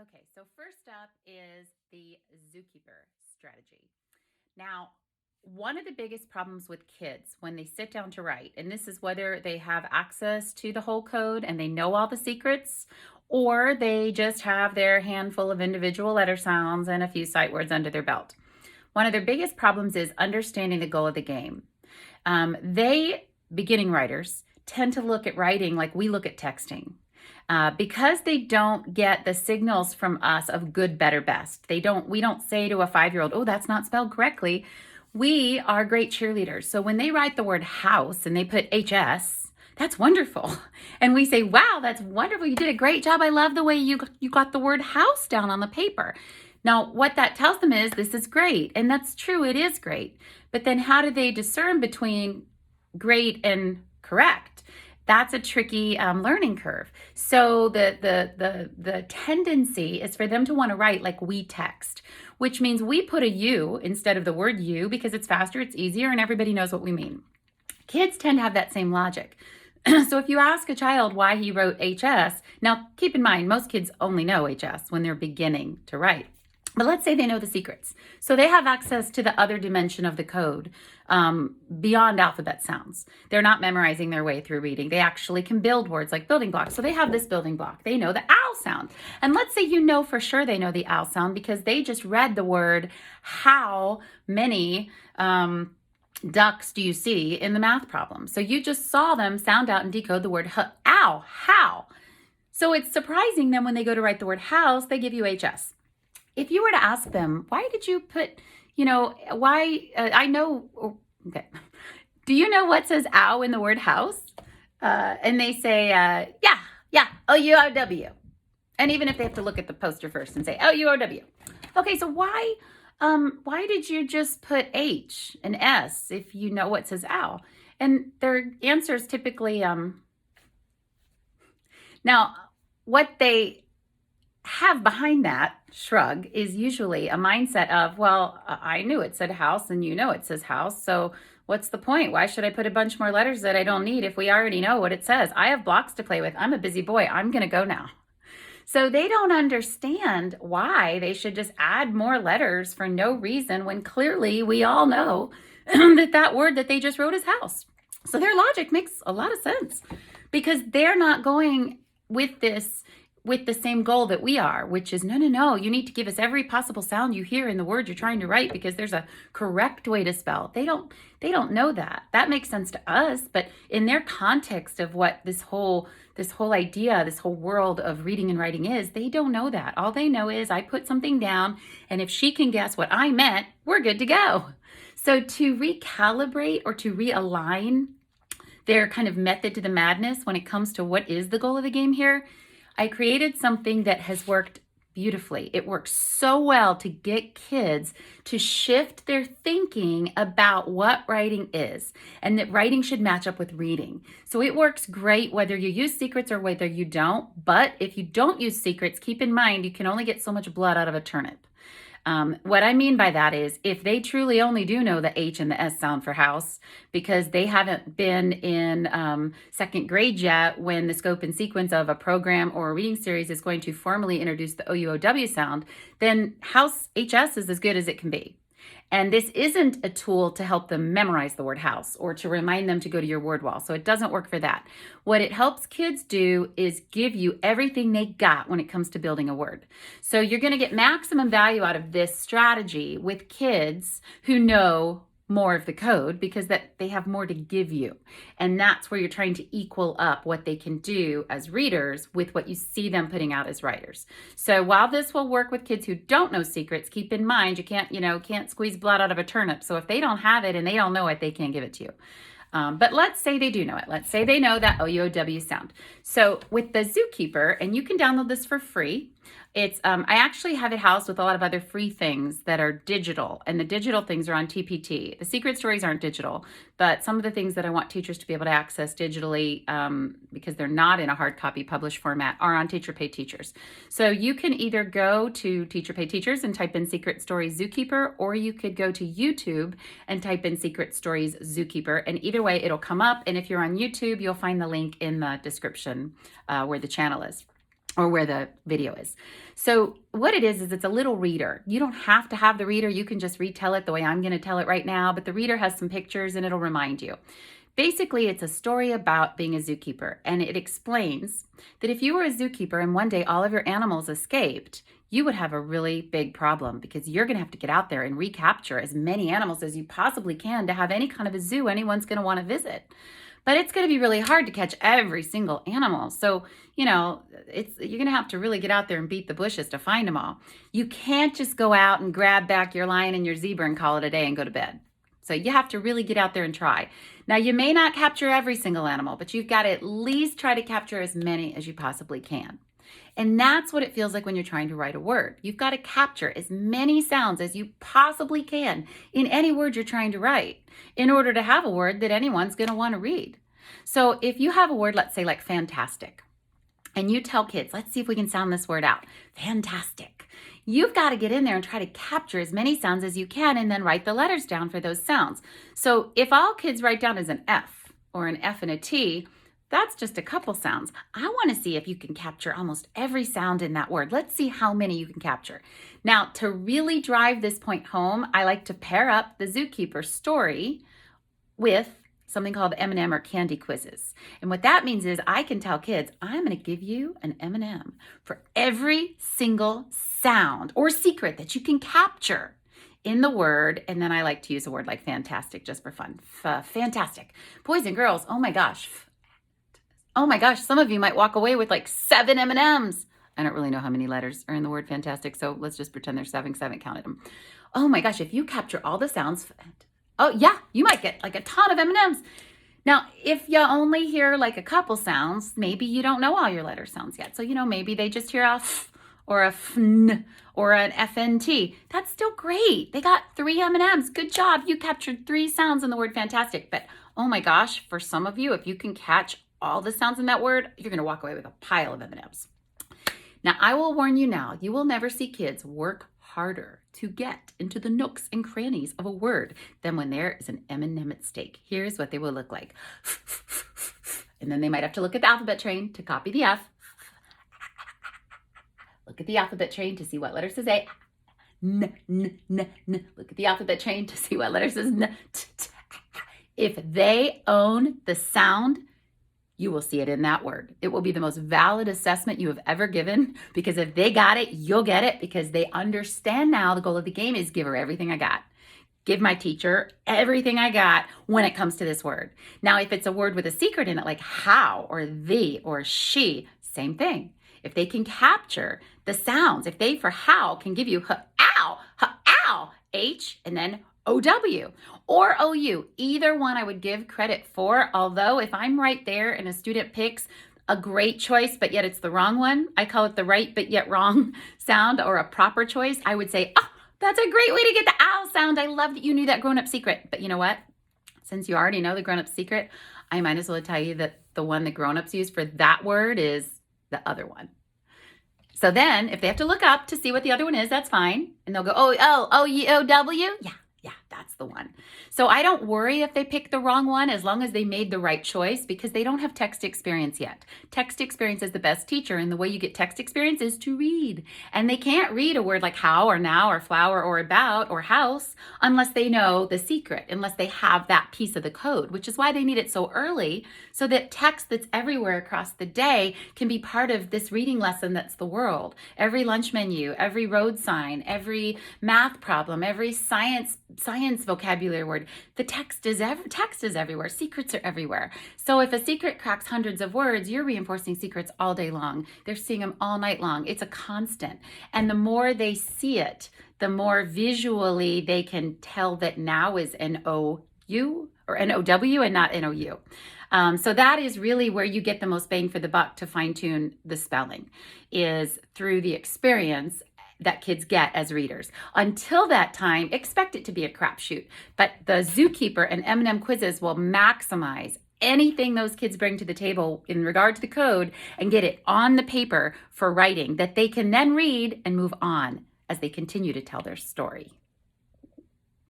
Okay, so first up is the zookeeper strategy. Now, one of the biggest problems with kids when they sit down to write, and this is whether they have access to the whole code and they know all the secrets, or they just have their handful of individual letter sounds and a few sight words under their belt. One of their biggest problems is understanding the goal of the game. Beginning writers, tend to look at writing like we look at texting. Because they don't get the signals from us of good, better, best. We don't say to a 5-year-old, oh, that's not spelled correctly. We are great cheerleaders. So when they write the word house and they put HS, that's wonderful. And we say, wow, that's wonderful. You did a great job. I love the way you got the word house down on the paper. Now, what that tells them is this is great. And that's true. It is great. But then how do they discern between great and correct? That's a tricky learning curve. So the tendency is for them to want to write like we text, which means we put a U instead of the word you because it's faster, it's easier, and everybody knows what we mean. Kids tend to have that same logic. So if you ask a child why he wrote HS, now keep in mind, most kids only know HS when they're beginning to write. But let's say they know the secrets. So they have access to the other dimension of the code beyond alphabet sounds. They're not memorizing their way through reading. They actually can build words like building blocks. So they have this building block. They know the owl sound. And let's say you know for sure they know the owl sound because they just read the word how many ducks do you see in the math problem. So you just saw them sound out and decode the word ow, how. So it's surprising then when they go to write the word house, they give you HS. If you were to ask them, why did you put, okay. Do you know what says ow in the word house? And they say, yeah, O-U-O-W. And even if they have to look at the poster first and say, O-U-O-W. Okay, so why did you just put H and S if you know what says ow? And their answer is typically, now, what they have behind that shrug is usually a mindset of, well, I knew it said house and you know it says house. So what's the point? Why should I put a bunch more letters that I don't need if we already know what it says? I have blocks to play with. I'm a busy boy. I'm going to go now. So they don't understand why they should just add more letters for no reason when clearly we all know that word that they just wrote is house. So their logic makes a lot of sense because they're not going with the same goal that we are, which is no, you need to give us every possible sound you hear in the word you're trying to write because there's a correct way to spell. They don't know that. That makes sense to us, but in their context of what this whole idea, this whole world of reading and writing is, they don't know that. All they know is I put something down, and if she can guess what I meant, we're good to go. So to recalibrate or to realign their kind of method to the madness when it comes to what is the goal of the game here, I created something that has worked beautifully. It works so well to get kids to shift their thinking about what writing is and that writing should match up with reading. So it works great whether you use secrets or whether you don't. But if you don't use secrets, keep in mind you can only get so much blood out of a turnip. What I mean by that is if they truly only do know the H and the S sound for house because they haven't been in second grade yet when the scope and sequence of a program or a reading series is going to formally introduce the O-U-O-W sound, then house HS is as good as it can be. And this isn't a tool to help them memorize the word house or to remind them to go to your word wall. So it doesn't work for that. What it helps kids do is give you everything they got when it comes to building a word. So you're going to get maximum value out of this strategy with kids who know more of the code because that they have more to give you. And that's where you're trying to equal up what they can do as readers with what you see them putting out as writers. So while this will work with kids who don't know secrets, keep in mind you can't squeeze blood out of a turnip. So if they don't have it and they don't know it, they can't give it to you. But let's say they do know it. Let's say they know that O-U-O-W sound. So with the Zookeeper, and you can download this for free. It's I actually have it housed with a lot of other free things that are digital, and the digital things are on TPT. The secret stories aren't digital, but some of the things that I want teachers to be able to access digitally because they're not in a hard copy published format are on Teacher Pay Teachers. So you can either go to Teacher Pay Teachers and type in Secret Stories Zookeeper, or you could go to YouTube and type in Secret Stories Zookeeper, and either way it'll come up. And if you're on YouTube, you'll find the link in the description where the channel is. or where the video is. So what it is it's a little reader. You don't have to have the reader. You can just retell it the way I'm going to tell it right now, but the reader has some pictures and it'll remind you. Basically, it's a story about being a zookeeper, and it explains that if you were a zookeeper and one day all of your animals escaped, you would have a really big problem because you're going to have to get out there and recapture as many animals as you possibly can to have any kind of a zoo anyone's going to want to visit. But it's going to be really hard to catch every single animal. So, you're going to have to really get out there and beat the bushes to find them all. You can't just go out and grab back your lion and your zebra and call it a day and go to bed. So you have to really get out there and try. Now, you may not capture every single animal, but you've got to at least try to capture as many as you possibly can. And that's what it feels like when you're trying to write a word. You've got to capture as many sounds as you possibly can in any word you're trying to write in order to have a word that anyone's going to want to read. So if you have a word, let's say like fantastic, and you tell kids, let's see if we can sound this word out. Fantastic. You've got to get in there and try to capture as many sounds as you can and then write the letters down for those sounds. So if all kids write down as an F or an F and a T, that's just a couple sounds. I want to see if you can capture almost every sound in that word. Let's see how many you can capture. Now, to really drive this point home, I like to pair up the Zookeeper story with something called M&M or candy quizzes. And what that means is I can tell kids, I'm going to give you an M&M for every single sound or secret that you can capture in the word. And then I like to use a word like fantastic just for fun. Fantastic. Boys and girls, oh my gosh. Oh my gosh, some of you might walk away with like 7 M&Ms. I don't really know how many letters are in the word fantastic, so let's just pretend there's 7 because I haven't counted them. Oh my gosh, if you capture all the sounds, oh yeah, you might get like a ton of M&Ms. Now, if you only hear like a couple sounds, maybe you don't know all your letter sounds yet. So, maybe they just hear a f or a fn or an FNT. That's still great. They got 3 M&Ms. Good job. You captured 3 sounds in the word fantastic. But oh my gosh, for some of you, if you can catch all the sounds in that word, you're going to walk away with a pile of M&Ms. Now, I will warn you now, you will never see kids work harder to get into the nooks and crannies of a word than when there is an M&M at stake. Here's what they will look like. And then they might have to look at the alphabet train to copy the F. Look at the alphabet train to see what letter says A. N, n, n, n. Look at the alphabet train to see what letter says N. T, t. If they own the sound, you will see it in that word. It will be the most valid assessment you have ever given, because if they got it, you'll get it, because they understand now the goal of the game is give her everything I got. Give my teacher everything I got when it comes to this word. Now, if it's a word with a secret in it, like how or the or she, same thing. If they can capture the sounds, if they for how can give you ow, H, and then OW or OU, either one I would give credit for. Although if I'm right there and a student picks a great choice, but yet it's the wrong one, I call it the right but yet wrong sound, or a proper choice, I would say, oh, that's a great way to get the ow sound. I love that you knew that grown-up secret. But you know what? Since you already know the grown-up secret, I might as well tell you that the one the grown-ups use for that word is the other one. So then if they have to look up to see what the other one is, that's fine. And they'll go, O-U-O-W? Yeah, that's the one. So I don't worry if they pick the wrong one as long as they made the right choice, because they don't have text experience yet. Text experience is the best teacher, and the way you get text experience is to read. And they can't read a word like how or now or flower or about or house unless they know the secret, unless they have that piece of the code, which is why they need it so early, so that text that's everywhere across the day can be part of this reading lesson that's the world. Every lunch menu, every road sign, every math problem, every science vocabulary word. The text is everywhere. Secrets are everywhere. So if a secret cracks hundreds of words, you're reinforcing secrets all day long. They're seeing them all night long. It's a constant. And the more they see it, the more visually they can tell that now is N-O-U or N-O-W and not N-O-U. So that is really where you get the most bang for the buck to fine tune the spelling, is through the experience that kids get as readers. Until that time, expect it to be a crapshoot. But the Zookeeper and M&M quizzes will maximize anything those kids bring to the table in regard to the code and get it on the paper for writing that they can then read and move on as they continue to tell their story.